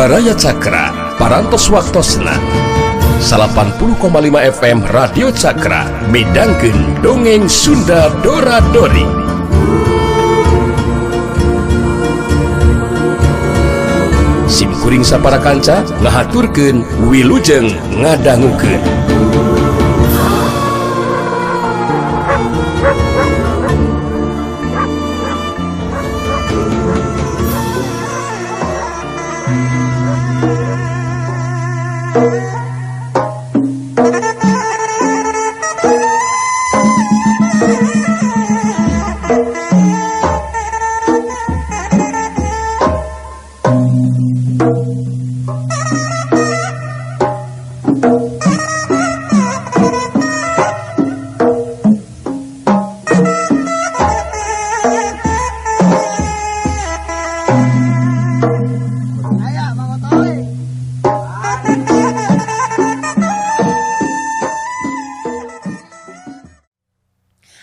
Baraya Cakra parantos waktosna 80,5 FM Radio Cakra midangkeun dongeng Sunda Dora-Dori. Simkuring sapara kanca ngahaturkeun wilujeng ngadangukeun.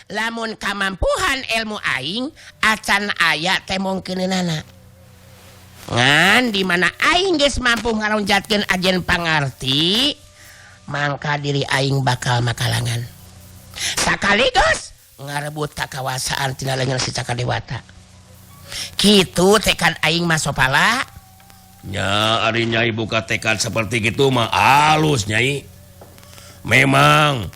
Lamun kamampuhan ilmu aing acan aya teh mungkineunana. Ngan di mana aing geus mampu ngaronjatkeun ajen pangarti, mangka diri aing bakal makalangan. Sakaligus ngarebut kakawasaan tina leungeun si Cakradewata. Kitu tekad aing mah Sopala. Nya ari Nyai buka tekad seperti gitu mah alus Nyai. Memang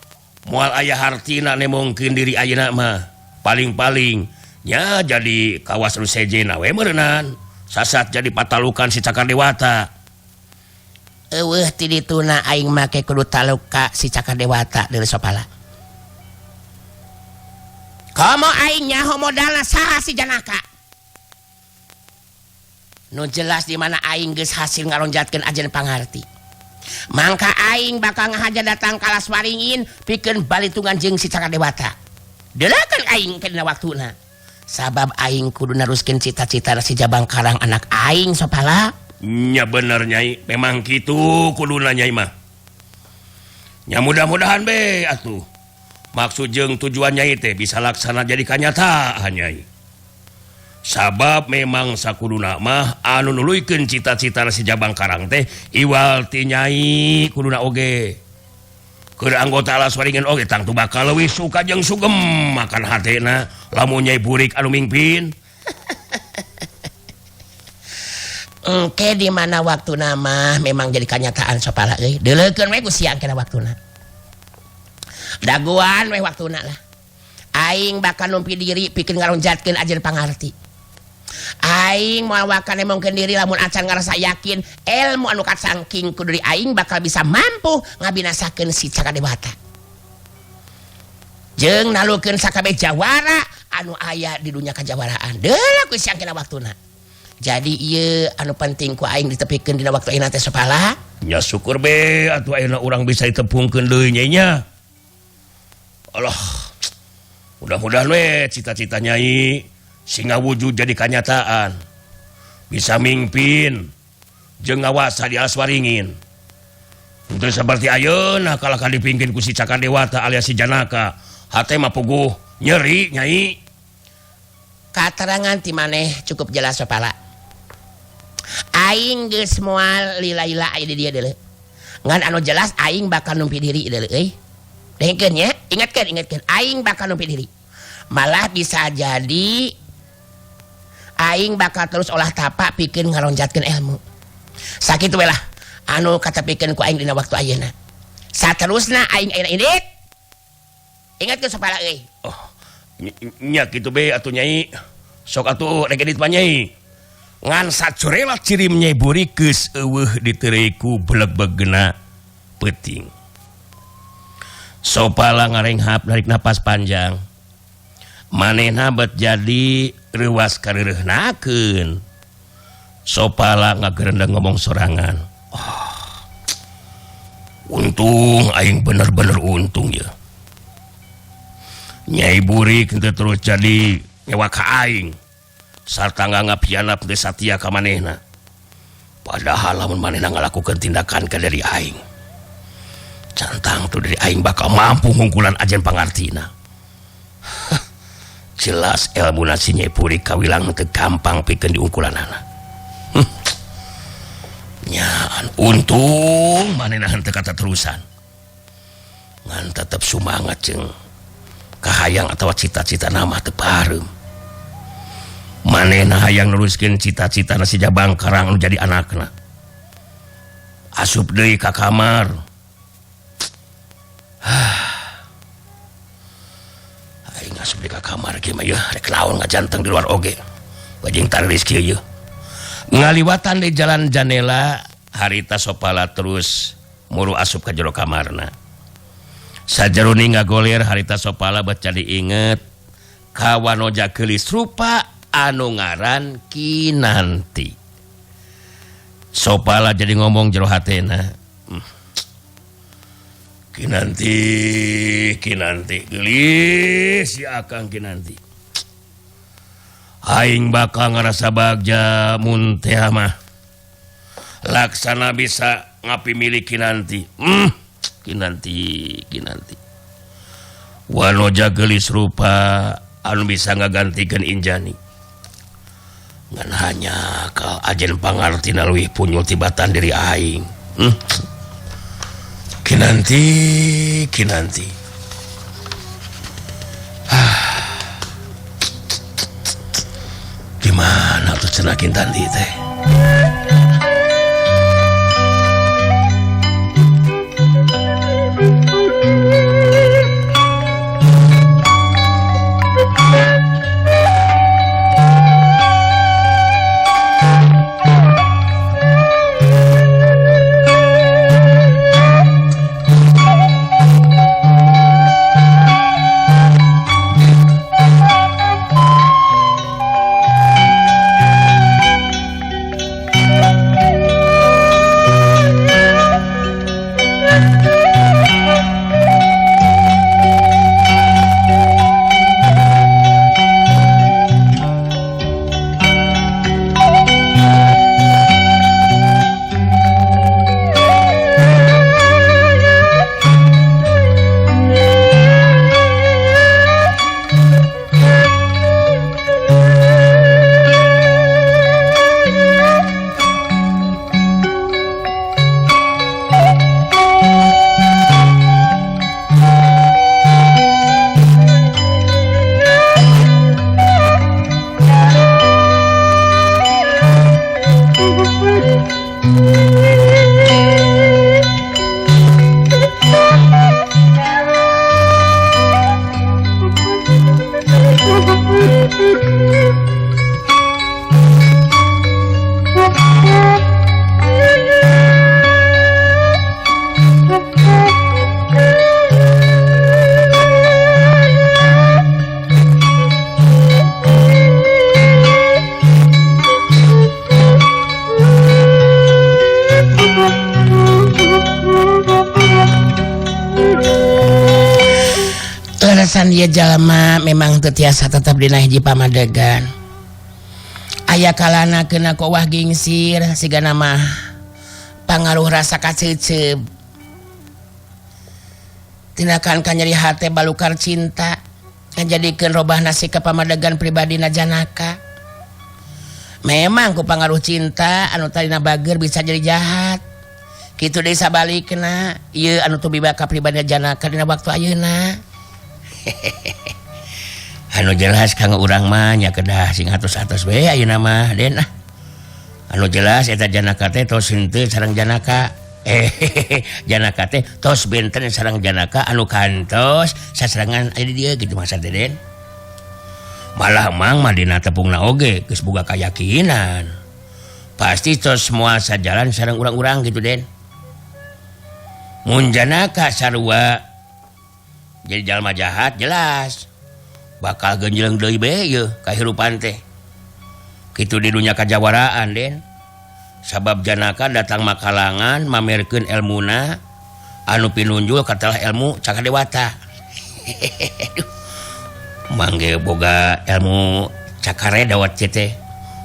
moal aya hartina nemongkeun diri ayeuna mah paling-paling nya jadi kawas nu sejena we meureunnan sasat jadi patalukan si Cakradewata. Eueuh ti dituna aing make kudu taluka si Cakradewata deui Sopala. Komo aing nyaho modalna saha si Janaka. Nu jelas di mana aing geus hasil ngaronjatkeun ajen pangarti. Mangka aing bakal ngahaja datang kalas waringin pikeun balitungan jeung si Cakradewata. Deulekeun aing kana waktuna. Sabab aing kudu naruskeun cita-cita si Jabang Karang anak aing Sopala. Nya bener Nyai, memang kitu kuduna Nyai mah. Nya mudah-mudahan be atuh. Maksud jeung tujuan Nyai teh bisa laksana jadi kanyataan Nyai. Sabab memang sakuduna mah anu nuluykeun cita-cita si Jabang Karang teh iwal ti Nyai kuduna oge. Keur anggota alas waringin oge tangtu bakal leuwih suka jeung sugem makan hatena lamun Nyai burik anu mingpin. Engke di mana waktuna mah memang jadi kanyataan Sopala euy. Deulekeun we ku siang kana waktuna. Daguan we waktuna lah. Aing bakal numpi diri pikeun ngaronjatkeun ajen pangarti. Aing moal wakana mungkin diri lamun acan ngarasa yakin ilmu anu kasangking ku diri aing bakal bisa mampu ngabinasakeun si Cakradewata. Jeung nalukeun sakabeh jawara anu aya di dunya kajawaraan. Deulah ku siang kena waktuna. Jadi ieu anu penting ku aing ditepikeun dina waktu ayeuna teh Sopala. Nya syukur be atuh ayeuna urang bisa ditepungkeun deui Nyai nya. Allah. Mudah-mudahan we cita-cita Nyai sehingga wujud jadi kenyataan, bisa mimpin jeung ngawasa di alas waringin. Untuk seperti ayeuna kalahkan dipingkin ku si Cakradewata alias si Janaka, hate mah puguh nyeri Nyai. Katerangan ti maneh cukup jelas Sopala. Aing geus moal lila-lila aya di dieu deuleu. Ngan anu jelas aing bakal numpi diri deuleu euy. Dengkeun nya, ingatkeun aing bakal numpi diri. Malah bisa jadi aing bakal terus olah tapak pikeun ngaronjatkeun ilmu. Sakitu we lah anu katepikeun ku aing dina waktu ayeuna. Saterusna aing ayeuna indit. Ingatkeun Sopala euy. Oh, nya kitu be atuh Nyai. Sok atuh rek edit mah Nyai. Ngan sacorela cirim Nyai buri geus eueuh diteureuy ku beleg-begena peuting. Sopala ngarenghap narik napas panjang. Manehna bet jadi reuwas kareureuhnakeun. Sopala ngagerendeng ngomong sorangan. Oh, untung aing bener-bener untung ya. Nyai burik teu terus jadi nyewa ka aing. Sarta ngapianap teu satia ka manehna. Padahal lamun manehna ngalakukeun tindakan ka dari aing, cantang tuh dari aing bakal mampu ngungkulan ajen pangartina. Jelas ilmu nasi Nyai Puri kawilang teu gampang pikeun diungkulanana. nyaan untung manenahan teu kata terusan ngan tetep sumangat jeung kahayang atawa cita-cita nama teu pareum manehna hayang neruskeun cita-citana si Jabang Karang anu jadi anakna asup deui ka kamar aing asup deui ka kamar kieu mah yeuh rek laon ngajanteng di luar oge bajing taris kieu yeuh ngaliwatan di jalan jendela harita Sopala terus muru asup ka jero kamarna sajaruni ngagolir harita Sopala baca diinget kawanoja geulis rupa anu ngaran Kinanti. Sopala jadi ngomong jero hatena Kinanti geulis si akang Kinanti aing bakal ngerasa bagja mun teh mah laksana bisa ngapimili Kinanti Kinanti wanoja geulis rupa anu bisa ngagantikeun Injani ngan hanya ka ajen pangartina leuwih punyul tibatan diri aing Kinanti gimana tuh cenah Kinanti teh Dia jalma memang tetiasa tetap dina hiji pamadegan aya kalana kena kowah gingsir sigana mah pangaruh rasa kaceuceub tinakan kanyeri hate balukar cinta ngajadikeun robah nasi ka pamadegan pribadina Janaka memang ku pangaruh cinta anu tadina bager bisa jadi jahat kitu deui sabalikna ieu anu tubiba ka pribadina Janaka dina waktu ayeuna anu jelas kanggo urang mah nya kedah sing atos-atos we ayeuna mah den anu jelas eta Janaka teh tos henteu sareng Janaka Janaka teh tos benten sareng Janaka anu kantos saserangan aya di dieu kitu masa teh den malah mang mah dina tepungna oge geus boga kayakinan pasti tos moal sajalan sareng urang-urang gitu den mun Janaka sarua jadi jalma jahat jelas bakal genjeleng deui bae yeuh kahirupan teh kitu di dunya kajawaraan den sabab Janaka datang makalangan mamerkeun elmuna anu pinunjul katalah ilmu Cakadewata mangge boga ilmu cakare dawat teh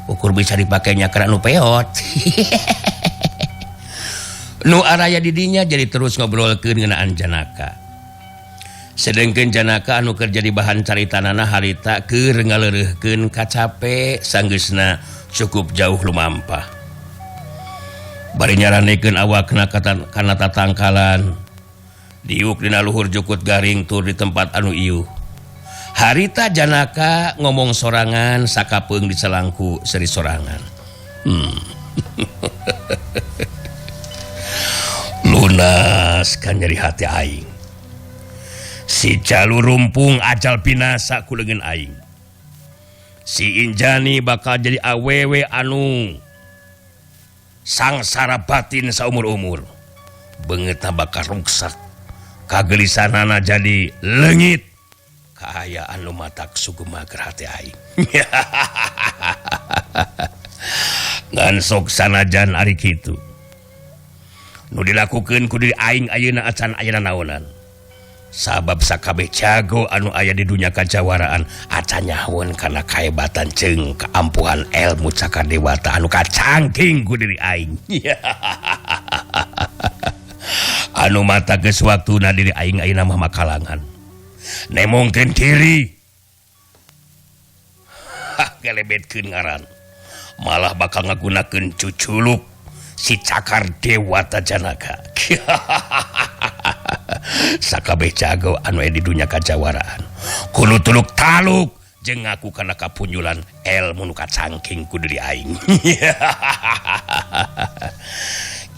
ukur bisa dipakainya karena anu peot nu araya didinya jadi terus ngobrolkeun ngeunaan Janaka sedengkeun Janaka anu keur jadi bahan caritanana harita keur ngaleureuhkeun kacape sanggeusna cukup jauh lumampah bari nyaranekeun awakna kana tatangkalan diuk dina luhur jukut garing tur di tempat anu ieuh. Harita Janaka ngomong sorangan sakapeung di selangku seri sorangan. Lunas kan nyeri hati aing. Si Jalu rumpung ajal binasa ku leungeun aing. Si Injani bakal jadi awewe anu sangsara batin saumur-umur. Beungeutna bakal ruksak. Kagelisanana jadi leungit. Kaayaan nu matak sugema keur hati aing. Ngan sok sanajan ari kitu. Nu dilakukeun ku diri aing ayeuna acan ayeuna naonan. Sabab sakabeh jago anu aya di dunia kajawaraan acan nyahoun kana kahebatan jeung keampuhan ilmu cakar dewata anu kacangking ku diri aing. Anu mata geus waktuna diri aing ayeuna mah makalangan. Nemongkeun diri. Galebetkeun ngaran. Malah bakal ngagunakeun cuculuk si cakar dewata Janaka. Sakabeh jago anu aya di dunia kajawaraan kudu tuluk taluk jeung ngaku kana kapunjulan ilmu nu kacangking ku diri aing.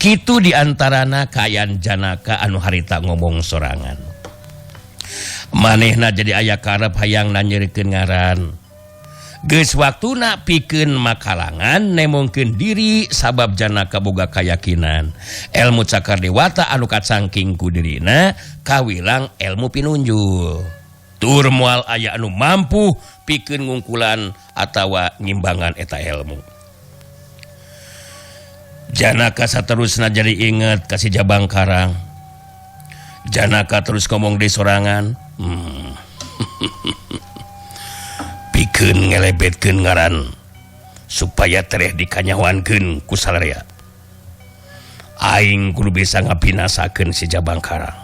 Kitu diantarana kaayaan Janaka anu harita ngomong sorangan. Manehna jadi aya karep hayang nanyerikeun ngaran. Geus waktuna pikeun makalangan nemongkeun diri sabab Janaka boga kayakinan ilmu cakar dewata anu kacangking ku dirina kawilang ilmu pinunjul. Tur moal aya anu mampu pikeun ngungkulan atawa ngimbangan eta ilmu. Janaka saterusna jadi inget ka si Jabang Karang. Janaka terus ngomong di sorangan. Pikeun ngelebetkeun ngaran supaya tereh dikanyawankeun ku salarea. Aing kudu bisa ngabinasakeun si Jabang Karang.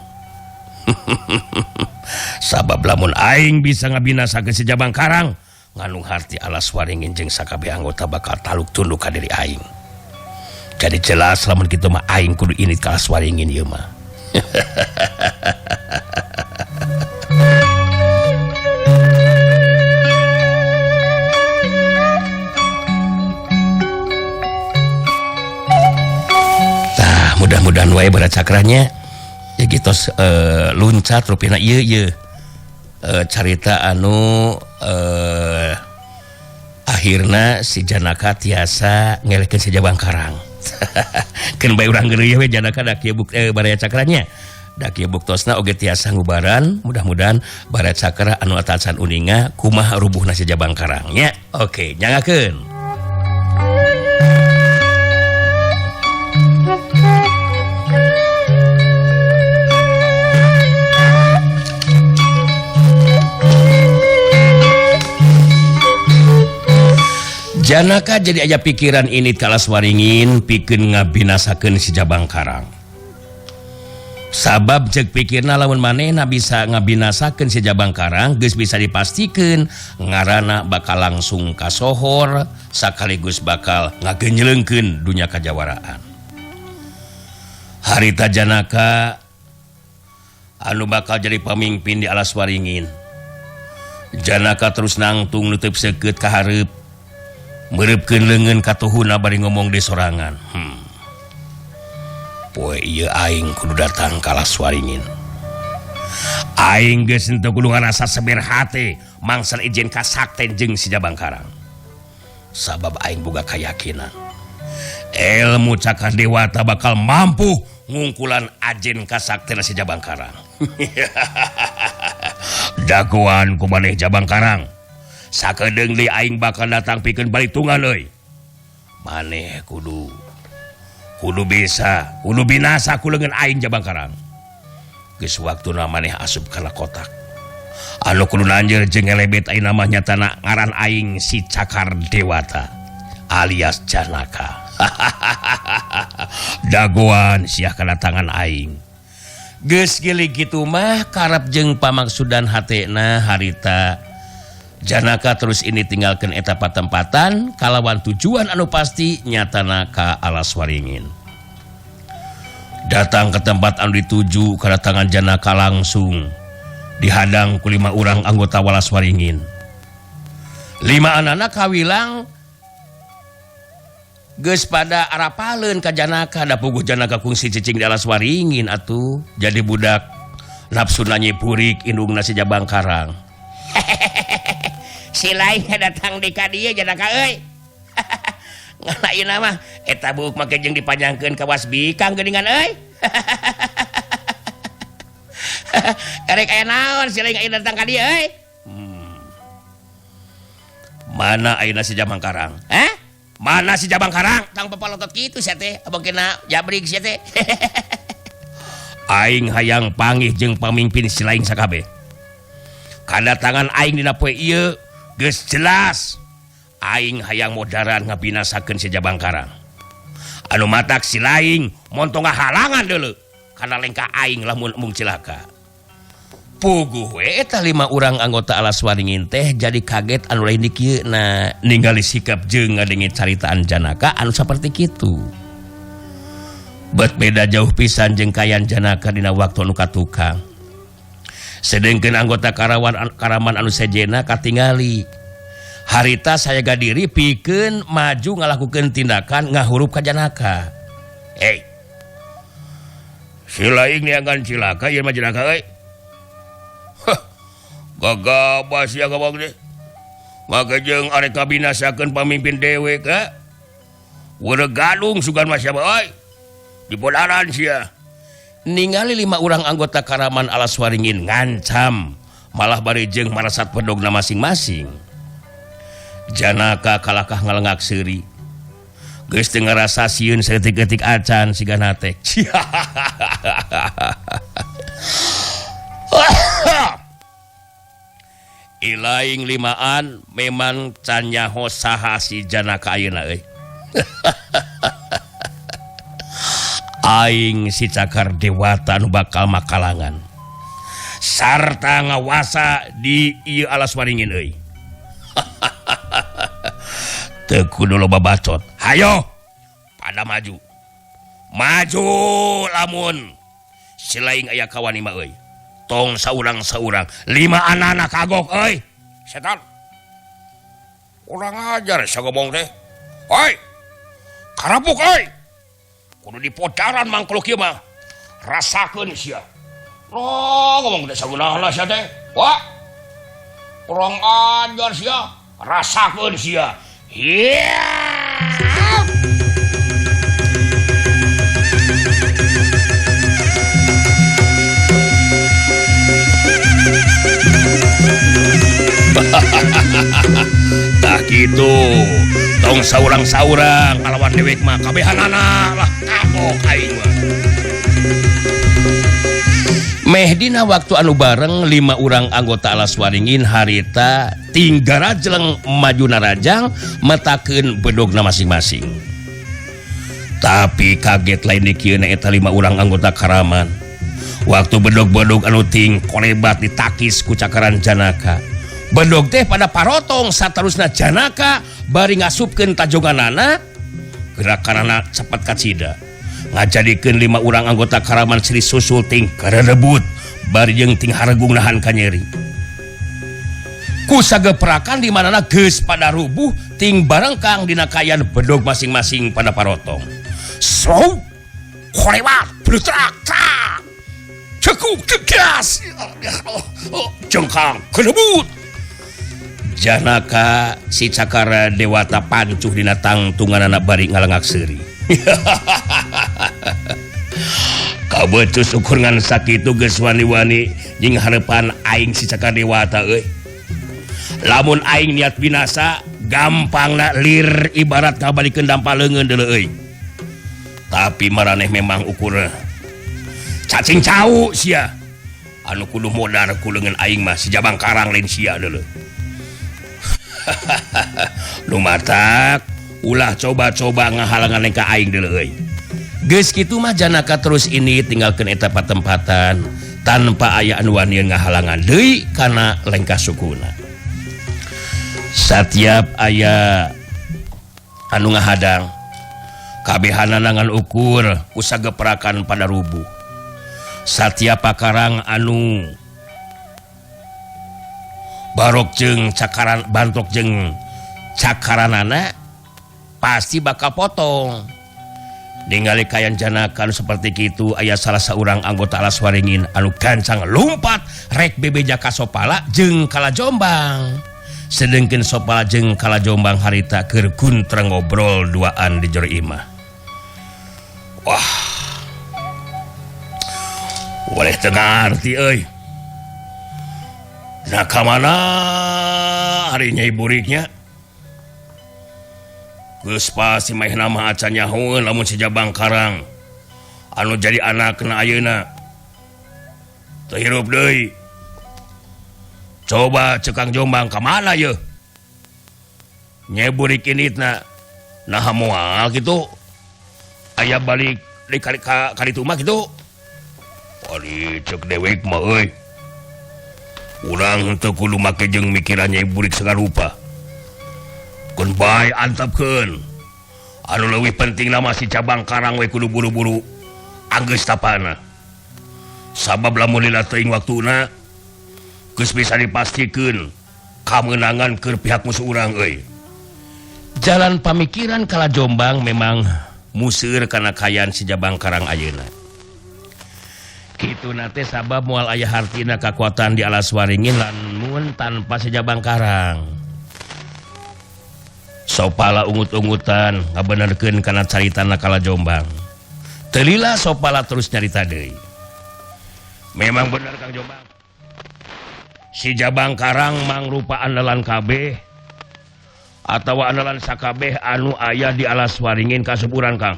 Sabab lamun aing bisa ngabinasakeun si Jabang Karang, nganu harti alas waringin jeung sakabeh anggota bakal taluk tunduk ka diri aing. Jadi jelas lamun kitu mah aing kudu init ka alas waringin ieu mah. Mudah-mudahan wae barat cakranya ya gitu luncat rupina ieu carita anu akhirna si Janaka tiasa ngelekeun si Jabang Karang. Keun bae urang geureuy we Janaka da kieu barat cakranya da kieu buktosna oge tiasa ngubaran. Mudah-mudahan barat cakra anu atasan uninga kumaha rubuhna si Jabang Karang nya. Oke nyangakeun. Janaka jadi aja pikiran ini kalas waringin pikeun ngabinasakeun si Jabang Karang. Sabab cek pikirna lamun manehna bisa ngabinasakeun si Jabang Karang geus bisa dipastikeun ngaranna bakal langsung kasohor sakaligus bakal ngagenjleungkeun dunia kajawaraan. Harita Janaka anu bakal jadi pamimpin di alas waringin. Janaka terus nangtung nutup seukeut ka hareup. Meureupeun leungeun katuhuna bari ngomong di sorangan. Poe ieu aing kudu datang ka alas waringin. Aing geus henteu kudu ngarasa seber hate mangsan ijen ka sakten jeung si Jabang Karang. Sabab aing boga kayakinan ilmu cakar dewata bakal mampu ngungkulan ajen ka sakten si Jabang Karang. Dagoan ku maneh Jabang Karang. Sakedeung deui aing bakal datang pikeun balitungan euy. Maneh kudu bisa, kudu binasa ku leungeun aing Jabang Karang. Geus waktuna maneh asup kana kotak. Anu kudu nanjeur jeung ngelebet ayeuna mah nyatana ngaran aing si Cakar Dewata alias Janaka. Dagoan siah kadatangan aing. Geus geulig kitu mah karep jeung pamaksudan hatena harita Janaka terus ini tinggalkan etapa tempatan kalawan tujuan anu pasti nyatana ka alas waringin. datang ke tempat anu dituju kedatangan Janaka langsung dihadang ku 5 urang anggota Walas Waringin. 5 anak kawilang geus pada arapaleun ka Janaka, da puguh Janaka kungsi cicing di Alas Waringin atuh jadi budak nafsuna nyipurik indungna si Jabang Karang. Si lain datang di ka dieu Janaka euy. Ngalaina mah eta buuk make jeung dipanjangkeun ka wasbikang geuningan euy. Karek aya naon si lain datang ka dieu euy? Mana ayeuna si Jabang Karang? Hah? Mana si Jabang Karang? Tang papalotot kitu sia teh, abang kena jabrig sia teh. Aing hayang panggih jeung pamimpin si lain sakabeh. Kadatangan aing dina poe ieu geus jelas. Aing hayang modaran ngabinasakeun si Jabang Karang. Anu matak si lain montong ngahalangan deuleu kana lengka aing lamun mung cilaka. Puguh we eta 5 urang anggota Alas Waringin teh jadi kaget anu lain di kieu na ningali sikap jeung ngadengit caritaan Janaka anu saperti kitu. Bet beda jauh pisan jeung kayan Janaka dina waktu anu katukang. Sedengkeun anggota Karaman anu sejena katingali. Harita saya gadiri pikeun maju ngalakukeun tindakan ngahurup ka Janaka. Hei. Si laing niangan cilaka ieu mah Janaka euy. Gagabah sia gabang deh. Maka jeung arek kabinasakeun pamimpin dewe ka. Weureuh gadung sugan mah sia euy. Dibodaran sia. Ningali 5 urang anggota Karaman Alas Waringin ngancam malah bari jeung marasat pedogna masing-masing. Janaka kalakah ngalengak seuri. Geus teu ngarasa sieun saeutik-eutik acan sigana teh. Ilaing 5an memang can nyaho saha si Janaka ayeuna euy. Aing si Cakar Dewata nu bakal makalangan sarta ngawasa di ieu Alas Waringin euy. Teu kudu loba bacot. Hayo pada maju. Maju lamun si laing aya kawan imah euy. Tong saurang-saurang 5 anak kagok euy. Setan. Urang ajar sia ngomong teh. Hoi. Karapuk euy. Kudu dipocaran mangkluk ieu mah. Rasakeun sia. Loh ngomong teh sageunahna sia teh. Wah. Urang ajar sia. Rasakeun sia. Tah kitu tong saurang-saurang ngalawan dewek mah kabehanana lah kapok aing mah. Meh dina waktu anu bareng 5 urang anggota Alas Waringin harita tinggara jeleng maju narajang metakeun bedogna masing-masing. Tapi kaget lain di kieu na eta 5 urang anggota Karaman. Waktu bedog-bedog anu ting kolebat ditakis ku cakaran Janaka. Bedog teh pada parotong saterusna Janaka bari ngasupkeun tajonganana gerakanana cepet kacida. Ngajadikeun 5 urang anggota Karaman Sri Susul ting karebut bari jeung ting haregung nahan kanyeri. Ku sageprakan di manana geus pada rubuh ting barengkang dina kayan bedog masing-masing pada parotong. Slow korewat blutrak trak cekuk tegas jengkang kerebut. Janaka si Cakara Dewata pancuh dina tangtunganana bari ngalengak seuri. Kabeutus ukur ngan sakitu geus wani-wani jeung harepan aing si Cakara Dewata euy. Lamun aing niat binasa gampangna lir ibarat kabalikeun dampaleungeun deuleu euy. Tapi maraneh memang ukur cacing cau sia. Anu kudu modar ku leungeun aing mah si Jabang Karang lain sia deuleu. Lumatak ulah coba-coba ngahalangan lengka aing deuleu euy. Geus kitu mah Janaka terus ini tinggalkeun eta patempatan tanpa aya anu wani ngahalangan deui kana lengka sukuna. Satiap aya anu ngahadang kabehananangan ukur usaha geperakan pada rubuh Satya pakarang anu barok jeung cakaran bantok jeung cakaranana pasti bakal potong ningali kayan janakan seperti itu aya salah seorang anggota Alas Waringin anu gancang lompat rek bebeja ka Sopala jeung Kala Jombang sedengkeun Sopala jeung Kala Jombang harita keur guntreng ngobrol duaan di jero imah. Wah boleh tengah arti euy nah kamana harinya iburiknya geus pasti mah nama acan nyahoeun lamun si Jabang Karang anu jadi anak kena ayeuna teu hirup deui coba cekang Jombang ka mana ye nya burik initna nah moal kitu aya balik di kali tu mah kitu ari cek dewek mah euy urang teu kudu make jeung mikirannya burik sagarupa kun bae antapkeun anu leuwih penting nama si Jabang Karang we kudu buru-buru anggeus tapana sabab lamun lila teuing waktuna geus bisa dipastikeun kamenangan keur pihak musuh urang euy. Jalan pamikiran Kala Jombang memang museur kana kayaan si Jabang Karang ayeuna. Kitu nate sabab moal aya hartina kakuatan di Alas Waringin lamun tanpa si Jabang Karang. Sopala ungut-ungutan ngabenerkeun kana caritana Kala Jombang. Teu lila Sopala terus nyarita deui. Memang bener Kang Jombang. Si Jabang Karang mangrupa andalan kabeh atawa andalan sakabeh anu aya di Alas Waringin kasuburan Kang.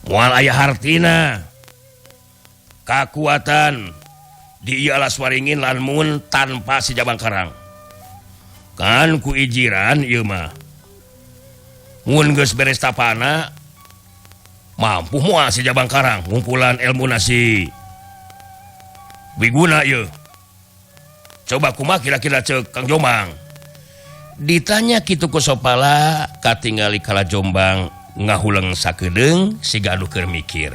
Moal aya hartina kakuatan di Alas Waringin lamun tanpa si Jabang Karang kan ku ijiran ieu mah mun geus beres tapana mampu moal si Jabang Karang ngumpulan ilmu nasi Wiguna ieu coba kumaha kira-kira ceuk Kang Jombang ditanya kitu ku Sopala katingali Kala Jombang ngahuleng sakedeung siga anu keur mikir.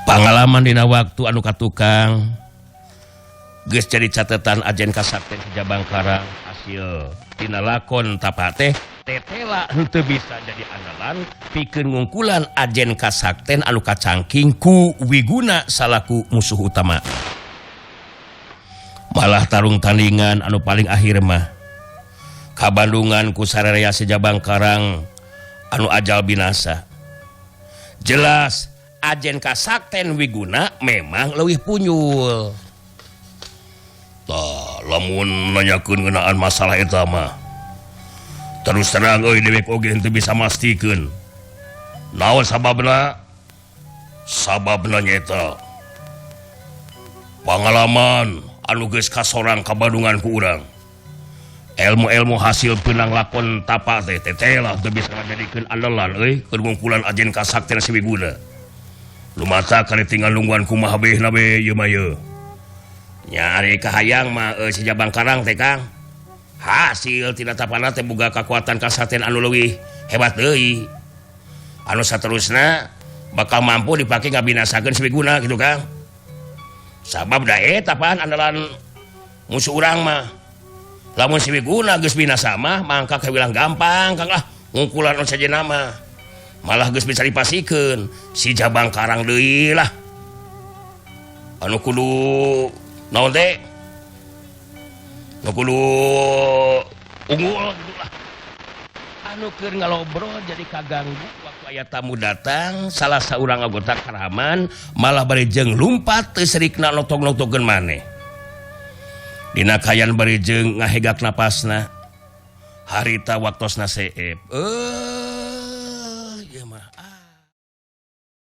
Pengalaman dina waktu anu katukang geus jadi catatan ajen kasakten si Jabang Karang hasil tina lakon tapa teh tetela henteu bisa jadi andalan pikeun ngungkulan ajen kasakten anu kacangking ku Wiguna salaku musuh utama. Malah tarung tandingan anu paling akhir mah kabandungan ku sarerea si Jabang Karang anu ajal binasa. Jelas ajen kasakten Wiguna memang leuwih punyul. Tah lamun nanyakeun ngeunaan masalah eta mah terus terang euy dewek oge henteu bisa mastikeun. Naon sababna? Sababna nyaeta pengalaman anu geus kasorang kabandungan ku urang. Ilmu-ilmu hasil peunang lakon tapa teh tetela teu bisa ngajadikeun andalan euy keur ngumpulan ajen kasakten si Wiguna. Lumata kali tinggal nungguan kumaha behna be ieu mah ye. Nya ari kahayang mah si Jabang Karang teh Kang. Hasil tina tapana teh boga kakuatan kasakten anu leuwih hebat deui. Anu saterusna bakal mampu dipake ngabinasakeun si Wiguna gitu Kang. Sabab da eta pan andalan musuh urang mah. Lamun si Wiguna geus binasa mah mangka kawilang gampang Kang lah ngungkulan anu sajeuna mah. Malah geus bisa dipasikeun si Jabang Karang deui lah anu kudu naon teh nu kudu unggul gitulah anu keur ngalobrol jadi kaganggu waktu aya tamu datang salah saurang anggota karaman malah barejeng lumpat teu serikna notog-notogkeun maneh dina kayan barejeng ngahegak napasna harita waktosna seep